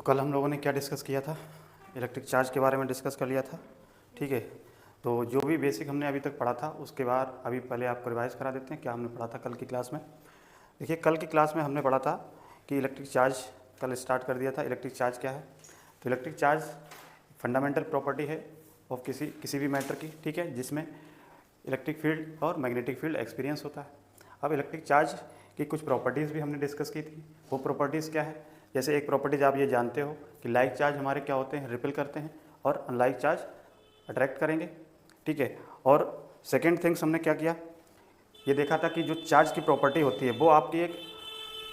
तो कल हम लोगों ने क्या डिस्कस किया था, इलेक्ट्रिक चार्ज के बारे में डिस्कस कर लिया था। ठीक है, तो जो भी बेसिक हमने अभी तक पढ़ा था उसके बाद अभी पहले आपको रिवाइज करा देते हैं क्या हमने पढ़ा था कल की क्लास में। देखिए, कल की क्लास में हमने पढ़ा था कि इलेक्ट्रिक चार्ज कल स्टार्ट कर दिया था। इलेक्ट्रिक चार्ज क्या है? तो इलेक्ट्रिक चार्ज फंडामेंटल प्रॉपर्टी है ऑफ किसी भी मैटर की, ठीक है, जिसमें इलेक्ट्रिक फील्ड और मैग्नेटिक फील्ड एक्सपीरियंस होता है। अब इलेक्ट्रिक चार्ज की कुछ प्रॉपर्टीज़ भी हमने डिस्कस की थी। वो प्रॉपर्टीज़ क्या है? जैसे एक प्रॉपर्टीज आप ये जानते हो कि लाइक चार्ज हमारे क्या होते हैं, रिपेल करते हैं, और अनलाइक चार्ज अट्रैक्ट करेंगे, ठीक है। और सेकेंड थिंग्स हमने क्या किया, ये देखा था कि जो चार्ज की प्रॉपर्टी होती है वो आपकी एक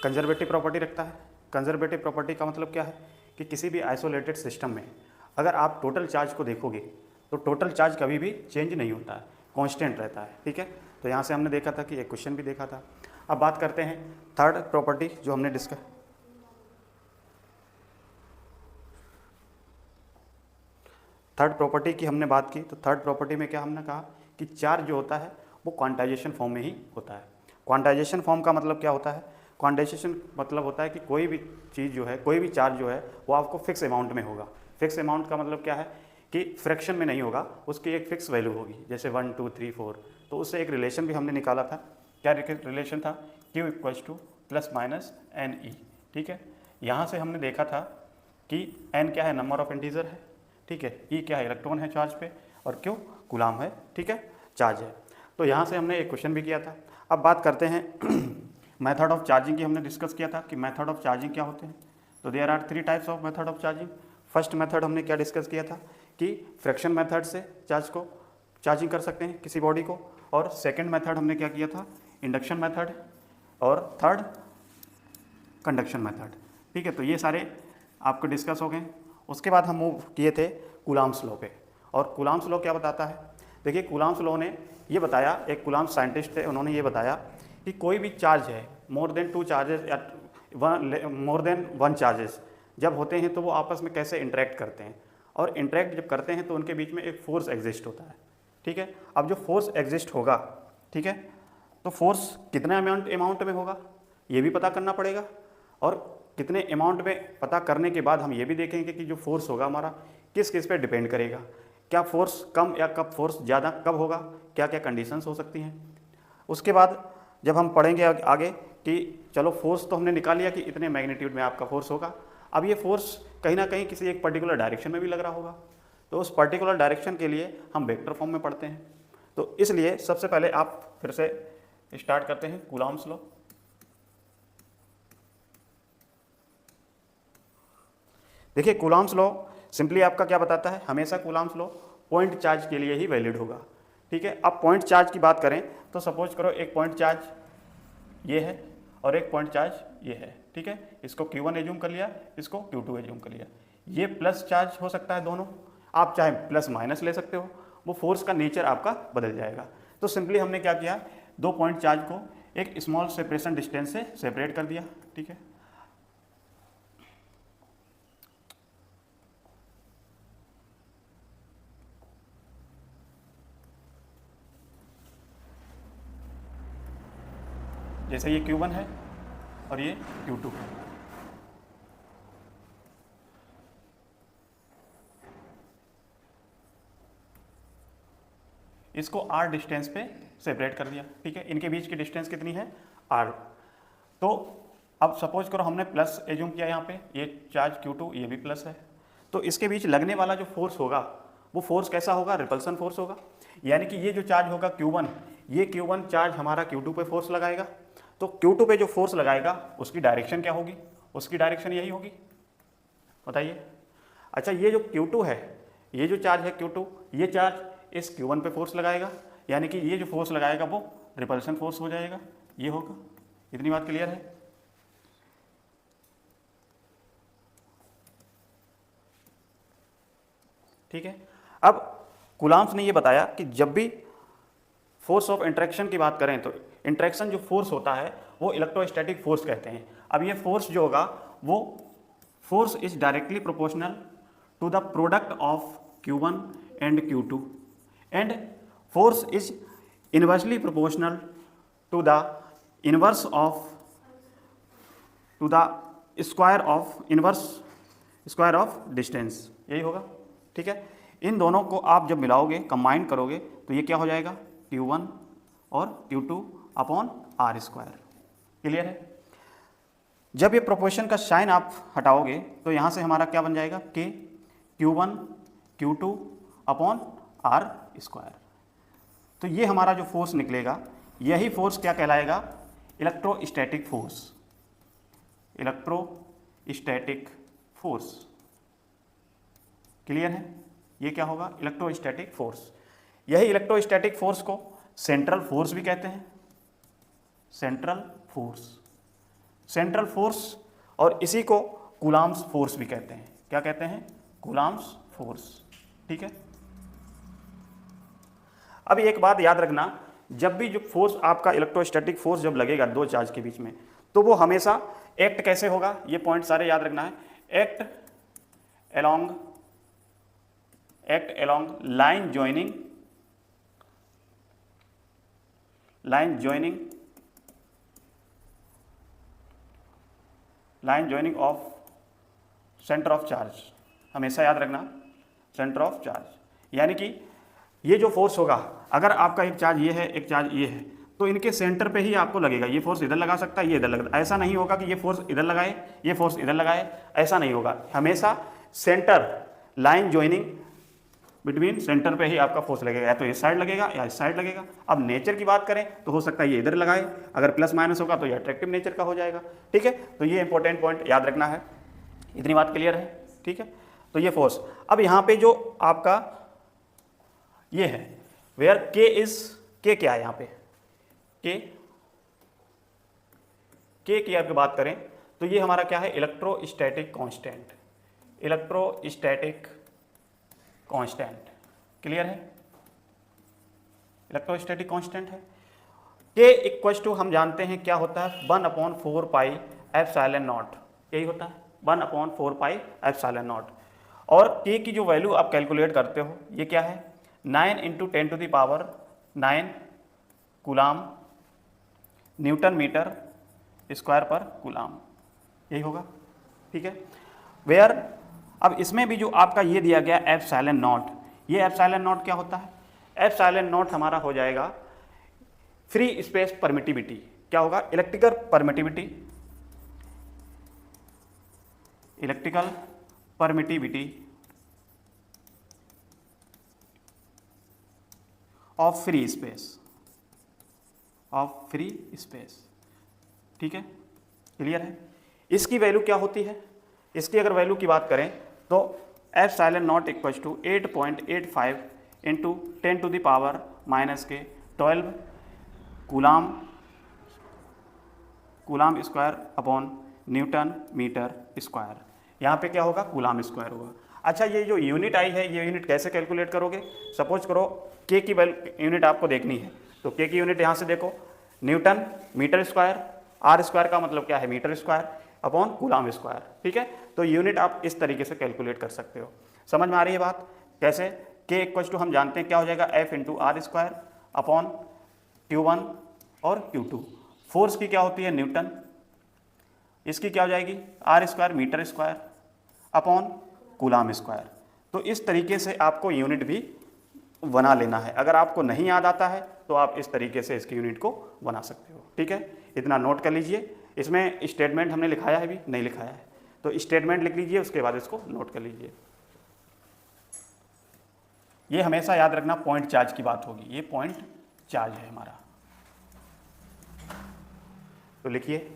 कंजर्वेटिव प्रॉपर्टी रखता है। कंजर्वेटिव प्रॉपर्टी का मतलब क्या है कि किसी भी आइसोलेटेड सिस्टम में अगर आप टोटल चार्ज को देखोगे तो टोटल चार्ज कभी भी चेंज नहीं होता है, कांस्टेंट रहता है, ठीक है। तो यहाँ से हमने देखा था कि एक क्वेश्चन भी देखा था। अब बात करते हैं थर्ड प्रॉपर्टी जो हमने डिस्कस, थर्ड प्रॉपर्टी की हमने बात की। तो थर्ड प्रॉपर्टी में क्या हमने कहा कि चार्ज जो होता है वो क्वांटाइजेशन फॉर्म में ही होता है। क्वांटाइजेशन फॉर्म का मतलब क्या होता है? क्वांटाइजेशन मतलब होता है कि कोई भी चीज़ जो है, कोई भी चार्ज जो है वो आपको फिक्स अमाउंट में होगा। फिक्स अमाउंट का मतलब क्या है कि फ्रैक्शन में नहीं होगा, उसकी एक फिक्स वैल्यू होगी, जैसे 1 2 3 4। तो उससे एक रिलेशन भी हमने निकाला था। क्या रिलेशन था? Q equals to plus minus N E, ठीक है। यहाँ से हमने देखा था कि n क्या है, नंबर ऑफ इंटीजर है, ठीक है। E क्या है, इलेक्ट्रॉन है चार्ज पे, और Q कूलाम है, ठीक है, चार्ज है। तो यहाँ से हमने एक क्वेश्चन भी किया था। अब बात करते हैं मेथड ऑफ चार्जिंग की। हमने डिस्कस किया था कि मेथड ऑफ चार्जिंग क्या होते हैं। तो there are 3 types of method of charging. First method हमने क्या डिस्कस किया था कि फ्रैक्शन मेथड से चार्ज को चार्जिंग कर सकते हैं किसी बॉडी को, और सेकेंड मेथड हमने क्या किया था, इंडक्शन मेथड, और थर्ड कंडक्शन मेथड, ठीक है। तो ये सारे आपको डिस्कस हो गए। उसके बाद हम मूव किए थे कूलाम्स लॉ पे। और कूलाम्स लॉ क्या बताता है? देखिए, कूलाम्स लॉ ने ये बताया, एक कूलाम्स साइंटिस्ट थे, उन्होंने ये बताया कि कोई भी चार्ज है, मोर देन 2 चार्जेस या मोर देन 1 चार्जेस जब होते हैं तो वो आपस में कैसे इंटरेक्ट करते हैं, और इंटरेक्ट जब करते हैं तो उनके बीच में एक फोर्स एग्जिस्ट होता है, ठीक है। अब जो फोर्स एग्जिस्ट होगा, ठीक है, तो फोर्स कितने अमाउंट में होगा ये भी पता करना पड़ेगा, और कितने अमाउंट में पता करने के बाद हम ये भी देखेंगे कि जो फोर्स होगा हमारा किस किस पे डिपेंड करेगा। क्या फोर्स कम या कब फोर्स ज़्यादा कब होगा, क्या क्या कंडीशंस हो सकती हैं। उसके बाद जब हम पढ़ेंगे आगे कि चलो फोर्स तो हमने निकाल लिया कि इतने मैग्नीट्यूड में आपका फोर्स होगा। अब ये फोर्स कहीं ना कहीं किसी एक पर्टिकुलर डायरेक्शन में भी लग रहा होगा, तो उस पर्टिकुलर डायरेक्शन के लिए हम वेक्टर फॉर्म में पढ़ते हैं। तो इसलिए सबसे पहले आप फिर से स्टार्ट करते हैं कूलाम्स लॉ। देखिए, कूलाम्स लॉ सिंपली आपका क्या बताता है, हमेशा कूलाम्स लॉ पॉइंट चार्ज के लिए ही वैलिड होगा, ठीक है। अब पॉइंट चार्ज की बात करें तो सपोज करो एक पॉइंट चार्ज ये है और एक पॉइंट चार्ज ये है, ठीक है। इसको Q1 एज्यूम कर लिया, इसको Q2 एज्यूम कर लिया। ये प्लस चार्ज हो सकता है दोनों, आप चाहे प्लस माइनस ले सकते हो, वो फोर्स का नेचर आपका बदल जाएगा। तो सिंपली हमने क्या किया, 2 पॉइंट चार्ज को एक स्मॉल सेपरेशन डिस्टेंस से सेपरेट कर दिया, ठीक है। जैसे ये Q1 है और ये Q2 है। इसको R डिस्टेंस पे सेपरेट कर दिया, ठीक है। इनके बीच की डिस्टेंस कितनी है, R। तो अब सपोज करो हमने प्लस एज्यूम किया यहाँ पे, ये चार्ज Q2 ये भी प्लस है, तो इसके बीच लगने वाला जो फोर्स होगा वो फोर्स कैसा होगा, रिपल्सन फोर्स होगा। यानी कि ये जो चार्ज होगा Q1, ये Q1 चार्ज हमारा Q2 पे फोर्स लगाएगा। तो Q2 पे जो फोर्स लगाएगा उसकी डायरेक्शन क्या होगी, उसकी डायरेक्शन यही होगी, बताइए। अच्छा, ये जो Q2 है, ये जो चार्ज है Q2, ये चार्ज इस Q1 पे फोर्स लगाएगा, यानी कि ये जो फोर्स लगाएगा वो रिपल्सन फोर्स हो जाएगा, ये होगा। इतनी बात क्लियर है? ठीक है। अब कूलाम्स ने ये बताया कि जब भी फोर्स ऑफ इंटरेक्शन की बात करें तो इंटरेक्शन जो फोर्स होता है वो इलेक्ट्रोस्टैटिक फोर्स कहते हैं। अब ये फोर्स जो होगा वो force is directly proportional to the product of Q1 and Q2 and force is inversely proportional to the inverse of to the square of inverse square of distance, यही होगा। ठीक है, इन दोनों को आप जब मिलाओगे, कंबाइन करोगे, तो ये क्या हो जाएगा, Q1 और Q2 upon are square. Clear है। जब ये प्रोपोर्शन का साइन आप हटाओगे तो यहाँ से हमारा क्या बन जाएगा, K Q1 Q2 upon are square. तो ये हमारा जो फोर्स निकलेगा, यही फोर्स क्या कहलाएगा, electrostatic force. Electrostatic force. Clear है, ये क्या होगा, इलेक्ट्रोस्टैटिक फोर्स। यही इलेक्ट्रोस्टैटिक फोर्स को सेंट्रल फोर्स भी कहते हैं, सेंट्रल फोर्स। सेंट्रल फोर्स, और इसी को कूलाम्स फोर्स भी कहते हैं। क्या कहते हैं, कूलाम्स फोर्स। ठीक है। अब एक बात याद रखना, जब भी जो फोर्स आपका इलेक्ट्रोस्टैटिक फोर्स जब लगेगा दो चार्ज के बीच में, तो वो हमेशा एक्ट कैसे होगा, ये पॉइंट सारे याद रखना है। Act along line joining of centre of charge. हमेशा याद रखना, सेंटर ऑफ चार्ज। यानी कि ये जो फोर्स होगा, अगर आपका एक चार्ज ये है, एक चार्ज ये है, तो इनके सेंटर पे ही आपको लगेगा। ये फोर्स इधर लगा सकता है, ये इधर लगा, ऐसा नहीं होगा कि ये फोर्स इधर लगाए, ये फोर्स इधर लगाए, ऐसा नहीं होगा। हमेशा centre line joining between centre पे ही आपका फोर्स लगेगा, या तो इस साइड लगेगा या इस साइड लगेगा। अब नेचर की बात करें तो हो सकता है ये इधर लगाए, अगर प्लस माइनस होगा तो ये अट्रैक्टिव नेचर का हो जाएगा। ठीक है, तो ये इंपॉर्टेंट पॉइंट याद रखना है। इतनी बात क्लियर है। ठीक है, तो ये फोर्स। अब यहाँ पे जो आपका ये है, वेयर के क्या है यहाँ पे, के की आपकी बात करें तो ये हमारा क्या है, electrostatic constant. Electrostatic constant. Clear है, इलेक्ट्रोस्टैटिक कांस्टेंट है। के इक्वल टू हम जानते हैं क्या होता है, 1/4 पाई एप्सिलॉन नॉट, यही होता है 1/4 पाई एप्सिलॉन नॉट। और के की जो वैल्यू आप कैलकुलेट करते हो, ये क्या है, 9 × 10⁹ कूलाम न्यूटन मीटर स्क्वायर पर कूलाम, यही होगा। ठीक है, वेयर अब इसमें भी जो आपका ये दिया गया एप्सिलॉन नॉट, ये एप्सिलॉन नॉट क्या होता है, एप्सिलॉन नॉट हमारा हो जाएगा फ्री स्पेस परमिटिविटी। क्या होगा, electrical permittivity of free space. ठीक है, क्लियर है। इसकी वैल्यू क्या होती है, इसकी अगर वैल्यू की बात करें तो epsilon not equal to 8.85 × 10⁻⁻12 coulomb square upon newton metre square. यहाँ पे क्या होगा, कूलाम स्क्वायर होगा। अच्छा, ये जो यूनिट आई है, ये यूनिट कैसे कैलकुलेट करोगे, सपोज करो के की यूनिट आपको देखनी है, तो के की यूनिट यहाँ से देखो, newton metre square, R square का मतलब क्या है, metre square upon coulomb square. ठीक है, तो यूनिट आप इस तरीके से कैलकुलेट कर सकते हो। समझ में आ रही है बात, कैसे, के इक्वल टू हम जानते हैं क्या हो जाएगा, F × are square upon Q1 और Q2। फोर्स की क्या होती है, न्यूटन, इसकी क्या हो जाएगी, R square metre square upon coulomb square. तो इस तरीके से आपको यूनिट भी बना लेना है। अगर आपको नहीं याद आता है तो आप इस तरीके से इसकी यूनिट को बना सकते हो। ठीक है, इतना नोट कर लीजिए। इसमें स्टेटमेंट हमने लिखाया है, भी नहीं लिखाया है, तो स्टेटमेंट लिख लीजिए, उसके बाद इसको नोट कर लीजिए। ये हमेशा याद रखना, पॉइंट चार्ज की बात होगी, ये पॉइंट चार्ज है हमारा। तो लिखिए,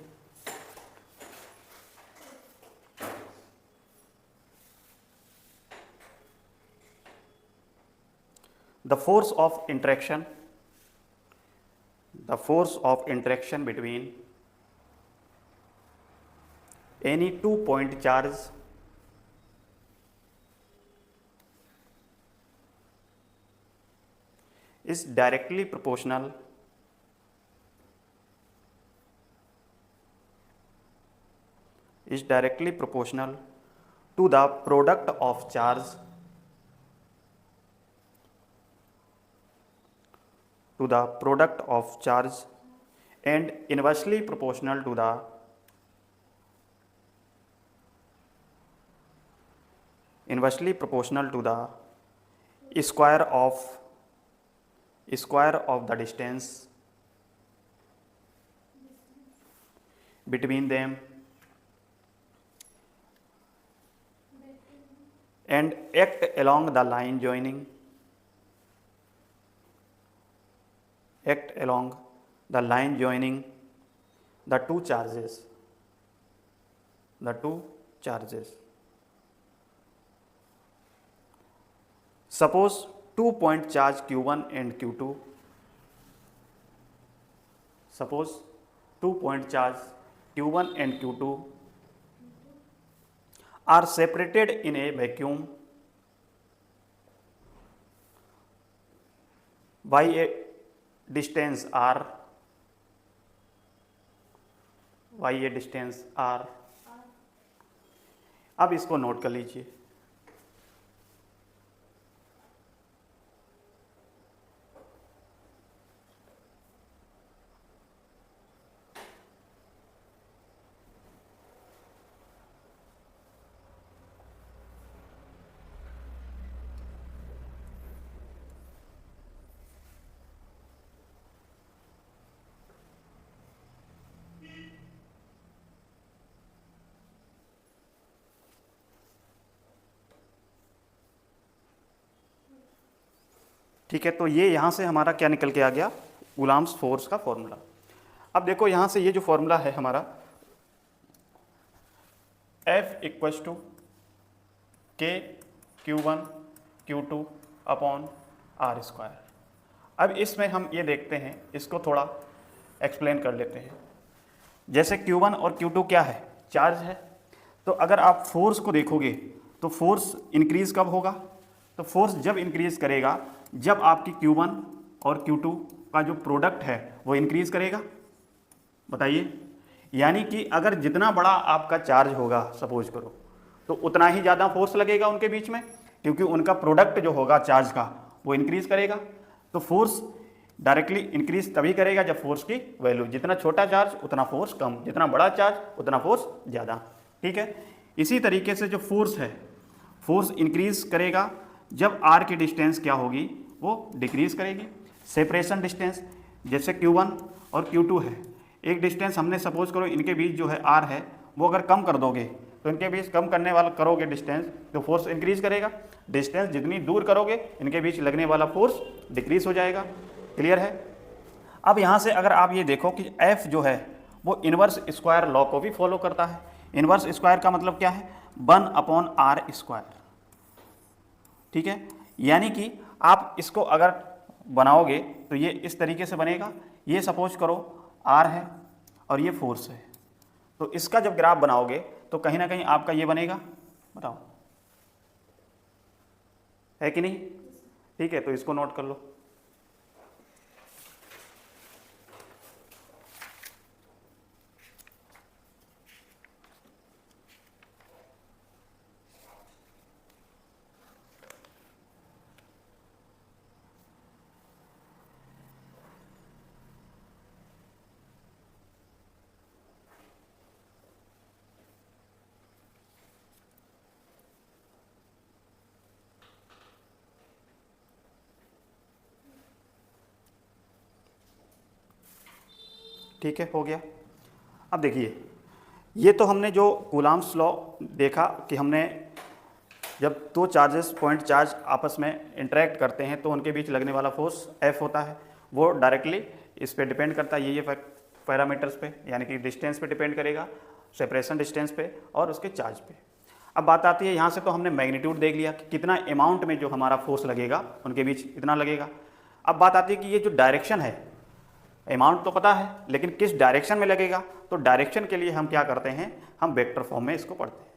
the force of interaction between any 2-point charge is directly proportional to the product of charge and inversely proportional to the inversely proportional to the square of the distance between them and act along the line joining the two charges suppose 2-point charge q1 and q2 suppose 2-point charge q1 and q2 are separated in a vacuum by a distance r अब इसको note कर लीजिए। ठीक है, तो ये यहाँ से हमारा क्या निकल के आ गया, कूलम्ब्स फोर्स का फॉर्मूला। अब देखो यहाँ से ये जो फॉर्मूला है हमारा F equals to K Q1 Q2 upon R square. अब इसमें हम ये देखते हैं, इसको थोड़ा एक्सप्लेन कर लेते हैं। जैसे Q1 और Q2 क्या है, चार्ज है। तो अगर आप फोर्स को देखोगे तो फोर्स इंक्रीज कब होगा, तो फोर्स जब इंक्रीज करेगा जब आपकी Q1 और Q2 का जो प्रोडक्ट है वो इंक्रीज करेगा। बताइए, यानी कि अगर जितना बड़ा आपका चार्ज होगा सपोज करो, तो उतना ही ज़्यादा फोर्स लगेगा उनके बीच में, क्योंकि उनका प्रोडक्ट जो होगा चार्ज का वो इंक्रीज करेगा। तो फोर्स डायरेक्टली इंक्रीज तभी करेगा जब फोर्स की वैल्यू, जितना छोटा चार्ज उतना फोर्स कम, जितना बड़ा चार्ज उतना फोर्स ज़्यादा। ठीक है, इसी तरीके से जो फोर्स है, फोर्स इंक्रीज करेगा जब r की डिस्टेंस क्या होगी, वो डिक्रीज करेगी। सेपरेशन डिस्टेंस जैसे Q1 और Q2 है, एक डिस्टेंस हमने सपोज करो इनके बीच जो है r है, वो अगर कम कर दोगे तो इनके बीच कम करने वाला करोगे डिस्टेंस, तो फोर्स इंक्रीज करेगा। डिस्टेंस जितनी दूर करोगे इनके बीच लगने वाला फोर्स डिक्रीज हो जाएगा। क्लियर है। अब यहाँ से अगर आप ये देखो कि F जो है वो इनवर्स स्क्वायर लॉ को भी फॉलो करता है। इनवर्स स्क्वायर का मतलब क्या है, 1/r स्क्वायर। ठीक है, यानी कि आप इसको अगर बनाओगे तो ये इस तरीके से बनेगा। ये सपोज करो r है और ये फोर्स है, तो इसका जब ग्राफ बनाओगे तो कहीं ना कहीं आपका ये बनेगा। बताओ, है कि नहीं। ठीक है, तो इसको नोट कर लो। ठीक है, हो गया। अब देखिए, ये तो हमने जो कूलम्ब्स लॉ देखा कि हमने जब दो चार्जेस पॉइंट चार्ज आपस में इंटरेक्ट करते हैं तो उनके बीच लगने वाला फोर्स F होता है। वो डायरेक्टली इस पे डिपेंड करता है, ये पैरामीटर्स पे, यानी कि डिस्टेंस पे डिपेंड करेगा, सेपरेशन डिस्टेंस पे और उसके चार्ज पे। अब बात आती है यहाँ से, तो हमने मैग्नीट्यूड देख लिया कि कितना अमाउंट में जो हमारा फोर्स लगेगा उनके बीच इतना लगेगा। अब बात आती है कि ये जो डायरेक्शन है, अमाउंट तो पता है लेकिन किस डायरेक्शन में लगेगा, तो डायरेक्शन के लिए हम क्या करते हैं, हम वेक्टर फॉर्म में इसको पढ़ते हैं।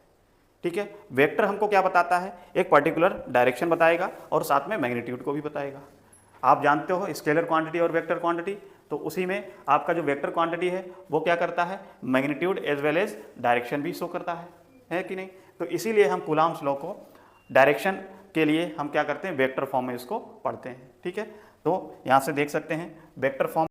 ठीक है, वेक्टर हमको क्या बताता है, एक पर्टिकुलर डायरेक्शन बताएगा और साथ में मैग्नीट्यूड को भी बताएगा। आप जानते हो स्केलर क्वांटिटी और वेक्टर क्वांटिटी, तो उसी में आपका जो वेक्टर क्वांटिटी है वो क्या करता है, magnitude as well as direction भी शो करता है कि नहीं। तो इसीलिए हम कूलम्ब्स लॉ को डायरेक्शन के लिए हम क्या करते हैं, वेक्टर फॉर्म में इसको पढ़ते हैं। ठीक है, तो यहाँ से देख सकते हैं वेक्टर फॉर्म